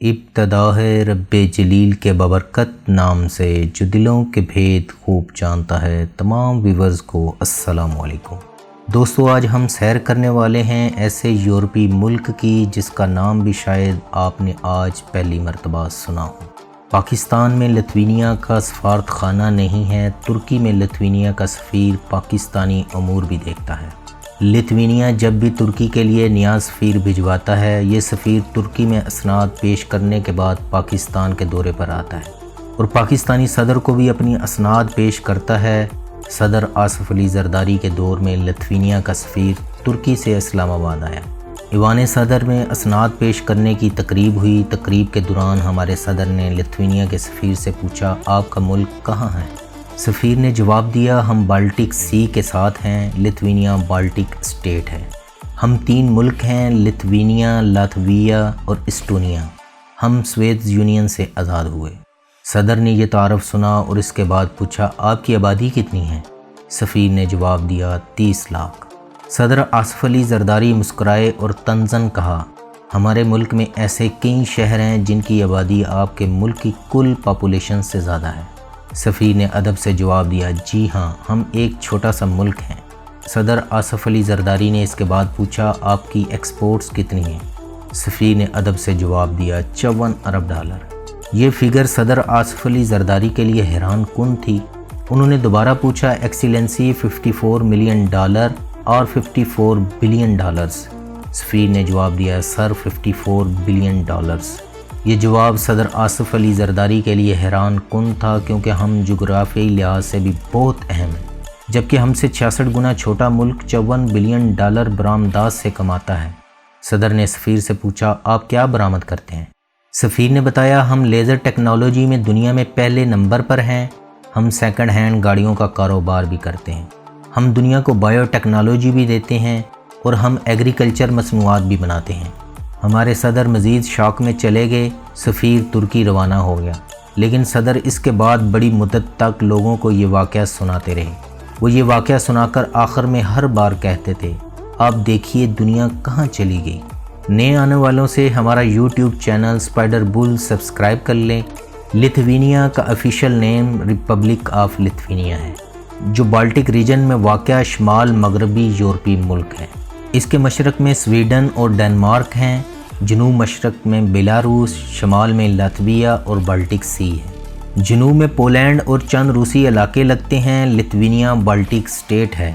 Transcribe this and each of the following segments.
ابتدا ہے رب جلیل کے ببرکت نام سے جو دلوں کے بھید خوب جانتا ہے۔ تمام ویورز کو السلام علیکم۔ دوستو، آج ہم سیر کرنے والے ہیں ایسے یورپی ملک کی جس کا نام بھی شاید آپ نے آج پہلی مرتبہ سنا ہو۔ پاکستان میں لتھوینیا کا سفارت خانہ نہیں ہے۔ ترکی میں لتھوینیا کا سفیر پاکستانی امور بھی دیکھتا ہے۔ لتھوینیا جب بھی ترکی کے لیے نیا سفیر بھجواتا ہے، یہ سفیر ترکی میں اسناد پیش کرنے کے بعد پاکستان کے دورے پر آتا ہے اور پاکستانی صدر کو بھی اپنی اسناد پیش کرتا ہے۔ صدر آصف علی زرداری کے دور میں لتھوینیا کا سفیر ترکی سے اسلام آباد آیا۔ ایوان صدر میں اسناد پیش کرنے کی تقریب ہوئی۔ تقریب کے دوران ہمارے صدر نے لتھوینیا کے سفیر سے پوچھا، آپ کا ملک کہاں ہے؟ سفیر نے جواب دیا، ہم بالٹک سی کے ساتھ ہیں۔ لتھوینیا بالٹک اسٹیٹ ہے۔ ہم 3 ملک ہیں، لتھوینیا، لاتویا اور اسٹونیا۔ ہم سوویت یونین سے آزاد ہوئے۔ صدر نے یہ تعارف سنا اور اس کے بعد پوچھا، آپ کی آبادی کتنی ہے؟ سفیر نے جواب دیا، 30 لاکھ۔ صدر آصف علی زرداری مسکرائے اور طنزاً کہا، ہمارے ملک میں ایسے کئی شہر ہیں جن کی آبادی آپ کے ملک کی کل پاپولیشن سے زیادہ ہے۔ سفیر نے ادب سے جواب دیا، جی ہاں، ہم ایک چھوٹا سا ملک ہیں۔ صدر آصف علی زرداری نے اس کے بعد پوچھا، آپ کی ایکسپورٹس کتنی ہیں؟ سفیر نے ادب سے جواب دیا، 54 ارب ڈالر۔ یہ فگر صدر آصف علی زرداری کے لیے حیران کن تھی۔ انہوں نے دوبارہ پوچھا، ایکسیلنسی 54 ملین ڈالر اور 54 بلین ڈالرز؟ سفیر نے جواب دیا، سر 54 بلین ڈالرز۔ یہ جواب صدر آصف علی زرداری کے لیے حیران کن تھا، کیونکہ ہم جغرافیائی لحاظ سے بھی بہت اہم ہیں، جبکہ ہم سے 66 گنا چھوٹا ملک 54 بلین ڈالر برآمدات سے کماتا ہے۔ صدر نے سفیر سے پوچھا، آپ کیا برآمد کرتے ہیں؟ سفیر نے بتایا، ہم لیزر ٹیکنالوجی میں دنیا میں پہلے نمبر پر ہیں۔ ہم سیکنڈ ہینڈ گاڑیوں کا کاروبار بھی کرتے ہیں۔ ہم دنیا کو بایو ٹیکنالوجی بھی دیتے ہیں اور ہم ایگریکلچر مصنوعات بھی بناتے ہیں۔ ہمارے صدر مزید شوق میں چلے گئے۔ سفیر ترکی روانہ ہو گیا، لیکن صدر اس کے بعد بڑی مدت تک لوگوں کو یہ واقعہ سناتے رہے۔ وہ یہ واقعہ سنا کر آخر میں ہر بار کہتے تھے، آپ دیکھیے دنیا کہاں چلی گئی۔ نئے آنے والوں سے ہمارا یوٹیوب چینل اسپائڈر بل سبسکرائب کر لیں۔ لتھوینیا کا آفیشیل نیم ریپبلک آف لتھوینیا ہے، جو بالٹک ریجن میں واقع شمال مغربی یورپی ملک ہے۔ اس کے مشرق میں سویڈن اور ڈنمارک ہیں، جنوب مشرق میں بیلاروس، شمال میں لاتویا اور بالٹک سی ہے۔ جنوب میں پولینڈ اور چند روسی علاقے لگتے ہیں۔ لتھوینیا بالٹک اسٹیٹ ہے۔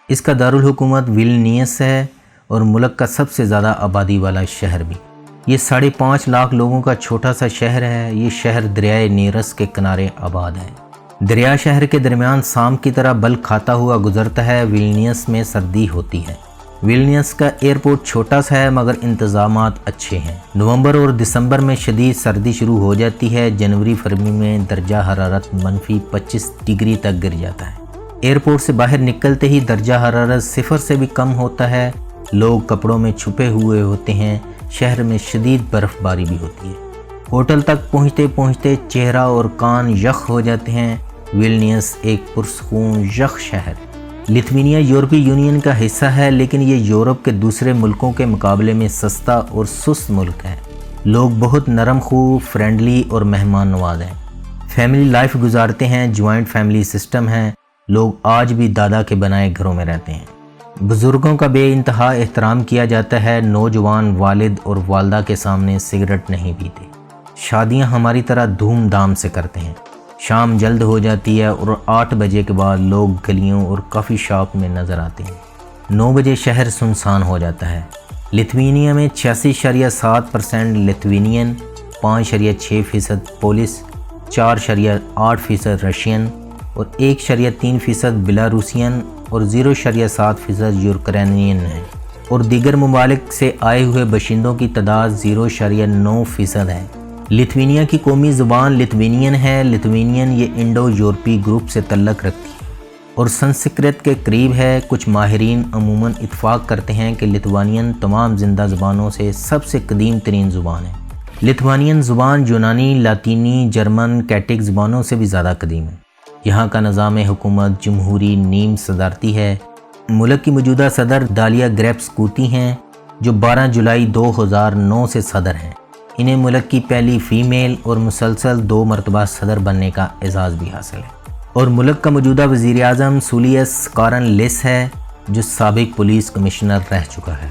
اس کا دارالحکومت ویلنیس ہے اور ملک کا سب سے زیادہ آبادی والا شہر بھی۔ یہ 5.5 لاکھ لوگوں کا چھوٹا سا شہر ہے۔ یہ شہر دریائے نیرس کے کنارے آباد ہے۔ دریا شہر کے درمیان سام کی طرح بل کھاتا ہوا گزرتا ہے۔ ویلنیس میں سردی ہوتی ہے۔ ویلنیس کا ایئرپورٹ چھوٹا سا ہے مگر انتظامات اچھے ہیں۔ نومبر اور دسمبر میں شدید سردی شروع ہو جاتی ہے۔ جنوری فروری میں درجہ حرارت -25 ڈگری تک گر جاتا ہے۔ ایئرپورٹ سے باہر نکلتے ہی درجہ حرارت 0 سے بھی کم ہوتا ہے۔ لوگ کپڑوں میں چھپے ہوئے ہوتے ہیں۔ شہر میں شدید برف باری بھی ہوتی ہے۔ ہوٹل تک پہنچتے پہنچتے چہرہ اور کان یخ ہو جاتے ہیں۔ ویلنیس ایک پرسکون یخ شہر۔ لتھوینیا یورپی یونین کا حصہ ہے، لیکن یہ یورپ کے دوسرے ملکوں کے مقابلے میں سستا اور سست ملک ہے۔ لوگ بہت نرم خو، فرینڈلی اور مہمان نواز ہیں۔ فیملی لائف گزارتے ہیں۔ جوائنٹ فیملی سسٹم ہے۔ لوگ آج بھی دادا کے بنائے گھروں میں رہتے ہیں۔ بزرگوں کا بے انتہا احترام کیا جاتا ہے۔ نوجوان والد اور والدہ کے سامنے سگریٹ نہیں پیتے۔ شادیاں ہماری طرح دھوم دھام سے کرتے ہیں۔ شام جلد ہو جاتی ہے اور 8 بجے کے بعد لوگ گلیوں اور کافی شاپ میں نظر آتے ہیں۔ 9 بجے شہر سنسان ہو جاتا ہے۔ لتھوینیا میں 86.7% لتھوینین، 5.6% پولش، 4.8% رشین اور 1.3% بیلاروسین اور 0.7% یوکرینین ہیں، اور دیگر ممالک سے آئے ہوئے باشندوں کی تعداد 0.9% ہے۔ لتھوینیا کی قومی زبان لتھوینین ہے۔ لتھوینین یہ انڈو یورپی گروپ سے تعلق رکھتی ہے اور سنسکرت کے قریب ہے۔ کچھ ماہرین عموماً اتفاق کرتے ہیں کہ لتھوینین تمام زندہ زبانوں سے سب سے قدیم ترین زبان ہے۔ لتھوینین زبان یونانی، لاطینی، جرمن، کیلٹک زبانوں سے بھی زیادہ قدیم ہے۔ یہاں کا نظام حکومت جمہوری نیم صدارتی ہے۔ ملک کی موجودہ صدر دالیا گریپسکوتی ہیں، جو 12 جولائی 2009 سے صدر ہیں۔ انہیں ملک کی پہلی فیمیل اور مسلسل 2 مرتبہ صدر بننے کا اعزاز بھی حاصل ہے، اور ملک کا موجودہ وزیر اعظم سولیس کارن لیس ہے جو سابق پولیس کمشنر رہ چکا ہے۔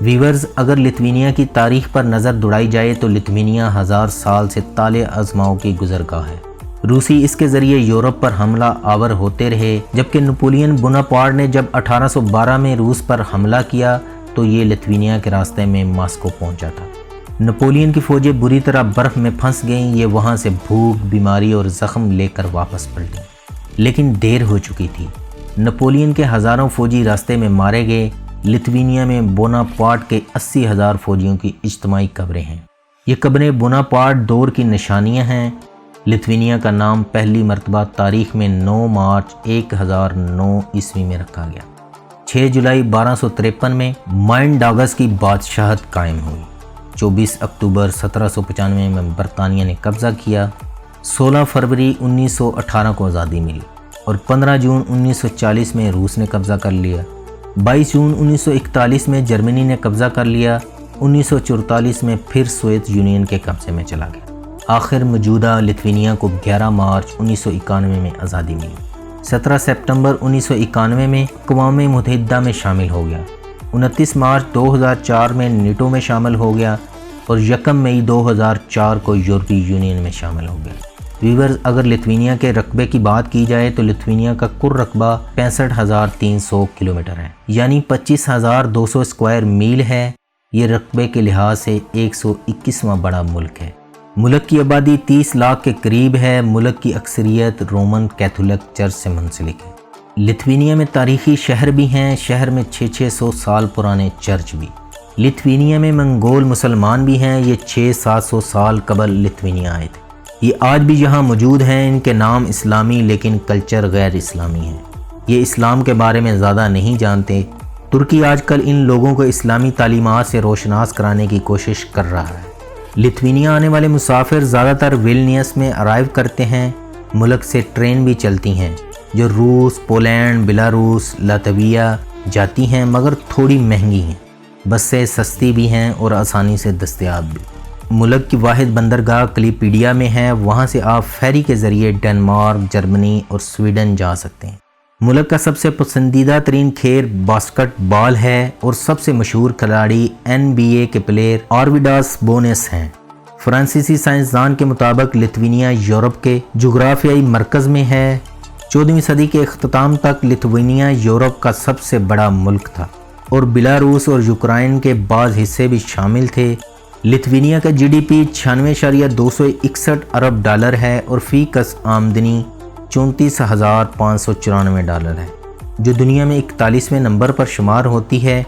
ویورز، اگر لتھوینیا کی تاریخ پر نظر دوڑائی جائے تو لتھوینیا 1000 سال سے طال ازماؤں کی گزرگاہ ہے۔ روسی اس کے ذریعے یورپ پر حملہ آور ہوتے رہے، جبکہ نپولین بوناپارٹ نے جب 1812 میں روس پر حملہ کیا تو یہ لتھوینیا کے راستے میں ماسکو پہنچا تھا۔ نپولین کی فوجیں بری طرح برف میں پھنس گئیں، یہ وہاں سے بھوک، بیماری اور زخم لے کر واپس پلٹیں، لیکن دیر ہو چکی تھی۔ نپولین کے ہزاروں فوجی راستے میں مارے گئے۔ لتھوینیا میں بوناپارٹ کے 80,000 فوجیوں کی اجتماعی قبریں ہیں۔ یہ قبریں بوناپارٹ دور کی نشانیاں ہیں۔ لتھوینیا کا نام پہلی مرتبہ تاریخ میں 9 مارچ 1009 عیسوی میں رکھا گیا۔ 6 جولائی 1253 میں مائنڈاگس کی بادشاہت قائم ہوئی۔ 24 اکتوبر 1795 میں برطانیہ نے قبضہ کیا۔ 16 فروری 1918 کو آزادی ملی اور 15 جون 1940 میں روس نے قبضہ کر لیا۔ 22 جون 1941 میں جرمنی نے قبضہ کر لیا۔ 1944 میں پھر سوویت یونین کے قبضے میں چلا گیا۔ آخر موجودہ لتھوینیا کو 11 مارچ 1991 میں آزادی ملی۔ 17 سپتمبر 1991 میں اقوام متحدہ میں شامل ہو گیا۔ 29 مارچ 2004 میں نیٹو میں شامل ہو گیا اور 1 مئی 2004 کو یورپی یونین میں شامل ہو گیا۔ ویورز، اگر لتھوینیا کے رقبے کی بات کی جائے تو لتھوینیا کا کل رقبہ 65,300 کلومیٹر ہے، یعنی 25,200 اسکوائر میل ہے۔ یہ رقبے کے لحاظ سے 121واں بڑا ملک ہے۔ ملک کی آبادی 30 لاکھ کے قریب ہے۔ ملک کی اکثریت رومن کیتھولک چرچ سے منسلک ہے۔ لتھوینیا میں تاریخی شہر بھی ہیں، شہر میں 600 سال پرانے چرچ بھی۔ لتھوینیا میں منگول مسلمان بھی ہیں، یہ 600-700 سال قبل لتھوینیا آئے تھے۔ یہ آج بھی یہاں موجود ہیں، ان کے نام اسلامی لیکن کلچر غیر اسلامی ہے۔ یہ اسلام کے بارے میں زیادہ نہیں جانتے۔ ترکی آج کل ان لوگوں کو اسلامی تعلیمات سے روشناس کرانے کی کوشش کر رہا ہے۔ لتھوینیا آنے والے مسافر زیادہ تر ویلنیس میں ارائیو کرتے ہیں۔ ملک سے ٹرین بھی چلتی ہیں جو روس، پولینڈ، بیلاروس، لاتویا جاتی ہیں، مگر تھوڑی مہنگی ہیں۔ بسیں سستی بھی ہیں اور آسانی سے دستیاب بھی۔ ملک کی واحد بندرگاہ کلیپیڈیا میں ہے، وہاں سے آپ فیری کے ذریعے ڈنمارک، جرمنی اور سویڈن جا سکتے ہیں۔ ملک کا سب سے پسندیدہ ترین کھیل باسکٹ بال ہے اور سب سے مشہور کھلاڑی NBA کے پلیئر آرویڈاس بونس ہیں۔ فرانسیسی سائنسدان کے مطابق لتھوینیا یورپ کے جغرافیائی مرکز میں ہے۔ 14ویں صدی کے اختتام تک لتھوینیا یورپ کا سب سے بڑا ملک تھا اور بیلاروس اور یوکرائن کے بعض حصے بھی شامل تھے۔ لتھوینیا کا GDP 96.261 ارب ڈالر ہے اور فی کس آمدنی 34,594 ڈالر ہے، جو دنیا میں 41ویں نمبر پر شمار ہوتی ہے۔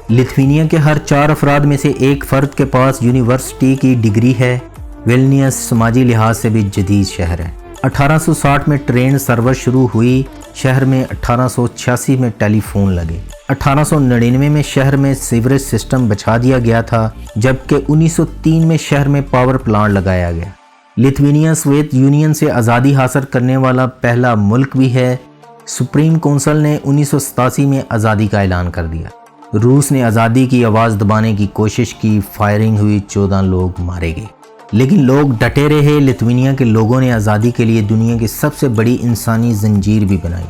لتھوینیا کے ہر 4 افراد میں سے ایک فرد کے پاس یونیورسٹی کی ڈگری ہے۔ ویلنیس سماجی لحاظ سے بھی جدید شہر ہے۔ 1860 میں ٹرین سروس شروع ہوئی، شہر میں 1886 میں ٹیلی فون لگے۔ 1899 میں شہر میں سیوریج سسٹم بچھا دیا گیا تھا، جبکہ 1903 میں شہر میں پاور پلانٹ لگایا گیا۔ لتھوینیا سوویت یونین سے آزادی حاصل کرنے والا پہلا ملک بھی ہے۔ سپریم کونسل نے 1987 میں آزادی کا اعلان کر دیا۔ روس نے آزادی کی آواز دبانے کی کوشش کی، فائرنگ ہوئی، 14 لوگ مارے گئے، لیکن لوگ ڈٹے رہے۔ لتھوینیا کے لوگوں نے آزادی کے لیے دنیا کی سب سے بڑی انسانی زنجیر بھی بنائی۔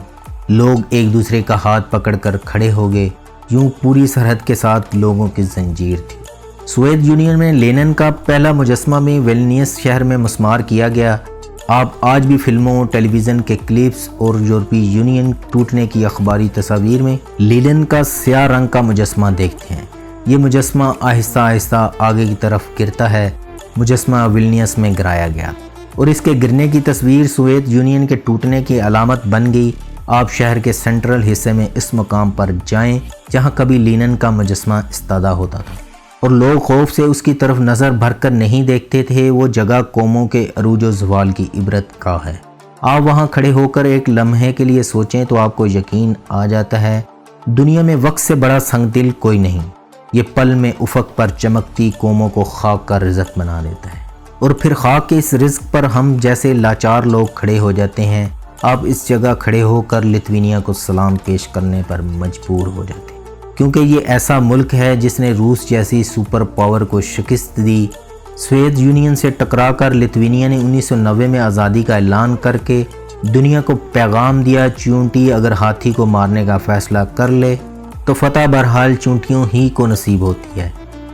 لوگ ایک دوسرے کا ہاتھ پکڑ کر کھڑے ہو گئے، یوں پوری سرحد کے ساتھ لوگوں کی زنجیر تھی۔ سوویت یونین میں لینن کا پہلا مجسمہ بھی ویلنیس شہر میں مسمار کیا گیا۔ آپ آج بھی فلموں، ٹیلی ویژن کے کلپس اور یورپی یونین ٹوٹنے کی اخباری تصاویر میں لینن کا سیاہ رنگ کا مجسمہ دیکھتے ہیں۔ یہ مجسمہ آہستہ آہستہ آگے کی طرف گرتا ہے۔ مجسمہ ویلنیس میں گرایا گیا اور اس کے گرنے کی تصویر سوویت یونین کے ٹوٹنے کی علامت بن گئی۔ آپ شہر کے سینٹرل حصے میں اس مقام پر جائیں جہاں کبھی لینن کا مجسمہ استادہ ہوتا تھا، اور لوگ خوف سے اس کی طرف نظر بھر کر نہیں دیکھتے تھے۔ وہ جگہ قوموں کے عروج و زوال کی عبرت گاہ ہے۔ آپ وہاں کھڑے ہو کر ایک لمحے کے لیے سوچیں تو آپ کو یقین آ جاتا ہے دنیا میں وقت سے بڑا سنگ دل کوئی نہیں۔ یہ پل میں افق پر چمکتی قوموں کو خاک کا رزق بنا دیتا ہے، اور پھر خاک کے اس رزق پر ہم جیسے لاچار لوگ کھڑے ہو جاتے ہیں۔ آپ اس جگہ کھڑے ہو کر لتھوینیا کو سلام پیش کرنے پر مجبور ہو جاتے ہیں، کیونکہ یہ ایسا ملک ہے جس نے روس جیسی سپر پاور کو شکست دی۔ سوویت یونین سے ٹکرا کر لتوینیا نے 1990 میں آزادی کا اعلان کر کے دنیا کو پیغام دیا، چونٹی اگر ہاتھی کو مارنے کا فیصلہ کر لے تو فتح بہرحال چونٹیوں ہی کو نصیب ہوتی ہے۔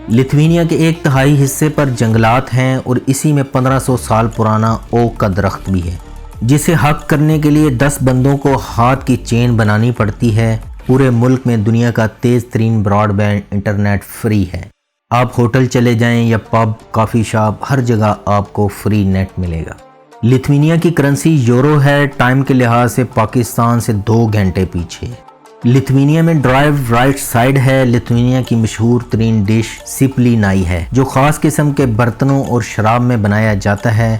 لتوینیا کے 1/3 حصے پر جنگلات ہیں اور اسی میں 1500 سال پرانا اوک کا درخت بھی ہے، جسے حق کرنے کے لیے 10 بندوں کو ہاتھ کی چین بنانی پڑتی ہے۔ پورے ملک میں دنیا کا تیز ترین براڈ بینڈ انٹرنیٹ فری ہے۔ آپ ہوٹل چلے جائیں یا پب، کافی شاپ، ہر جگہ آپ کو فری نیٹ ملے گا۔ لتوینیا کی کرنسی یورو ہے، ٹائم کے لحاظ سے پاکستان سے 2 گھنٹے پیچھے۔ لتوینیا میں ڈرائیو رائٹ سائڈ ہے۔ لتوینیا کی مشہور ترین ڈش سیپلی نائی ہے، جو خاص قسم کے برتنوں اور شراب میں بنایا جاتا ہے۔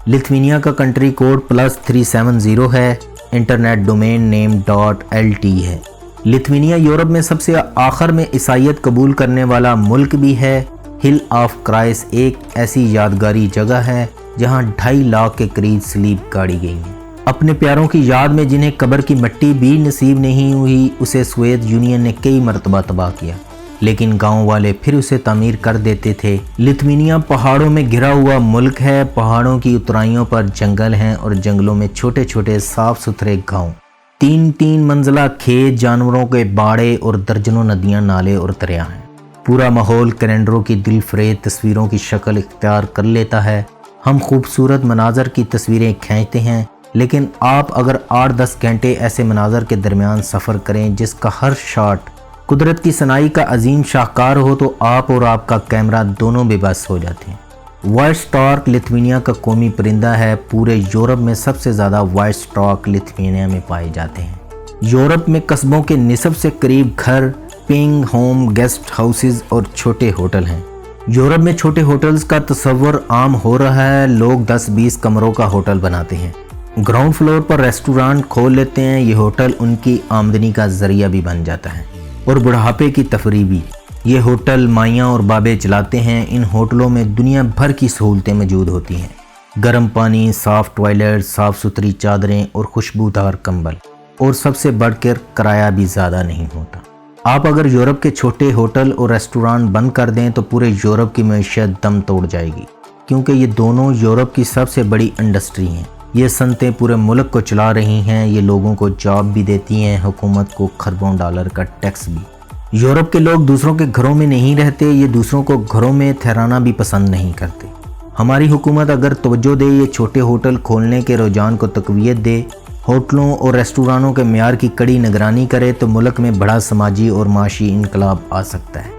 لتوینیا کا کنٹری کوڈ +370 ہے۔ انٹرنیٹ ڈومین نیم .lt ہے۔ لتوینیا یورپ میں سب سے آخر میں عیسائیت قبول کرنے والا ملک بھی ہے۔ ہل آف کرائس ایک ایسی یادگاری جگہ ہے جہاں 2.5 لاکھ کے قریب سلیب گاڑی گئی ہیں۔ اپنے پیاروں کی یاد میں جنہیں قبر کی مٹی بھی نصیب نہیں ہوئی، اسے سوویت یونین نے کئی مرتبہ تباہ کیا، لیکن گاؤں والے پھر اسے تعمیر کر دیتے تھے۔ لتوینیا پہاڑوں میں گھرا ہوا ملک ہے۔ پہاڑوں کی اترائیوں پر جنگل ہیں اور جنگلوں میں چھوٹے چھوٹے صاف ستھرے گاؤں، 3 منزلہ کھیت، جانوروں کے باڑے اور درجنوں ندیاں، نالے اور دریا ہیں۔ پورا ماحول کیلنڈروں کی دل فریب تصویروں کی شکل اختیار کر لیتا ہے۔ ہم خوبصورت مناظر کی تصویریں کھینچتے ہیں، لیکن آپ اگر 8-10 گھنٹے ایسے مناظر کے درمیان سفر کریں جس کا ہر شاٹ قدرت کی صناعی کا عظیم شاہکار ہو، تو آپ اور آپ کا کیمرہ دونوں بے بس ہو جاتے ہیں۔ وائٹ اسٹارک لتوینیا کا قومی پرندہ ہے۔ پورے یورپ میں سب سے زیادہ وائٹ اسٹارک لتوینیا میں پائے جاتے ہیں۔ یورپ میں قصبوں کے نصف سے قریب گھر، پنگ ہوم، گیسٹ ہاؤسز اور چھوٹے ہوٹل ہیں۔ یورپ میں چھوٹے ہوٹلز کا تصور عام ہو رہا ہے۔ لوگ 10-20 کمروں کا ہوٹل بناتے ہیں، گراؤنڈ فلور پر ریسٹورانٹ کھول لیتے ہیں۔ یہ ہوٹل ان کی آمدنی کا ذریعہ بھی بن جاتا ہے اور بڑھاپے کی تفریح بھی۔ یہ ہوٹل مائیاں اور بابے چلاتے ہیں۔ ان ہوٹلوں میں دنیا بھر کی سہولتیں موجود ہوتی ہیں، گرم پانی، صاف ٹوائلٹ، صاف ستھری چادریں اور خوشبودار کمبل، اور سب سے بڑھ کر کرایہ بھی زیادہ نہیں ہوتا۔ آپ اگر یورپ کے چھوٹے ہوٹل اور ریسٹورانٹ بند کر دیں تو پورے یورپ کی معیشت دم توڑ جائے گی، کیونکہ یہ دونوں یورپ کی سب سے بڑی انڈسٹری ہیں۔ یہ صنعتیں پورے ملک کو چلا رہی ہیں۔ یہ لوگوں کو جاب بھی دیتی ہیں، حکومت کو خربوں ڈالر کا ٹیکس بھی۔ یورپ کے لوگ دوسروں کے گھروں میں نہیں رہتے، یہ دوسروں کو گھروں میں ٹھہرانا بھی پسند نہیں کرتے۔ ہماری حکومت اگر توجہ دے، یہ چھوٹے ہوٹل کھولنے کے رجحان کو تقویت دے، ہوٹلوں اور ریسٹورانوں کے معیار کی کڑی نگرانی کرے، تو ملک میں بڑا سماجی اور معاشی انقلاب آ سکتا ہے۔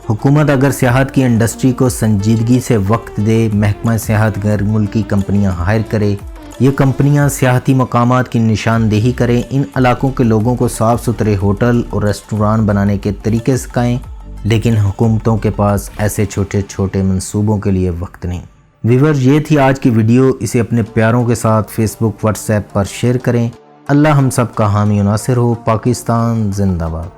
حکومت اگر سیاحت کی انڈسٹری کو سنجیدگی سے وقت دے، محکمہ سیاحت غیر ملکی کمپنیاں ہائر کرے، یہ کمپنیاں سیاحتی مقامات کی نشاندہی کریں، ان علاقوں کے لوگوں کو صاف ستھرے ہوٹل اور ریسٹوران بنانے کے طریقے سکھائیں، لیکن حکومتوں کے پاس ایسے چھوٹے چھوٹے منصوبوں کے لیے وقت نہیں۔ ویورز، یہ تھی آج کی ویڈیو۔ اسے اپنے پیاروں کے ساتھ فیس بک، واٹس ایپ پر شیئر کریں۔ اللہ ہم سب کا حامی و ناصر ہو۔ پاکستان زندہ باد۔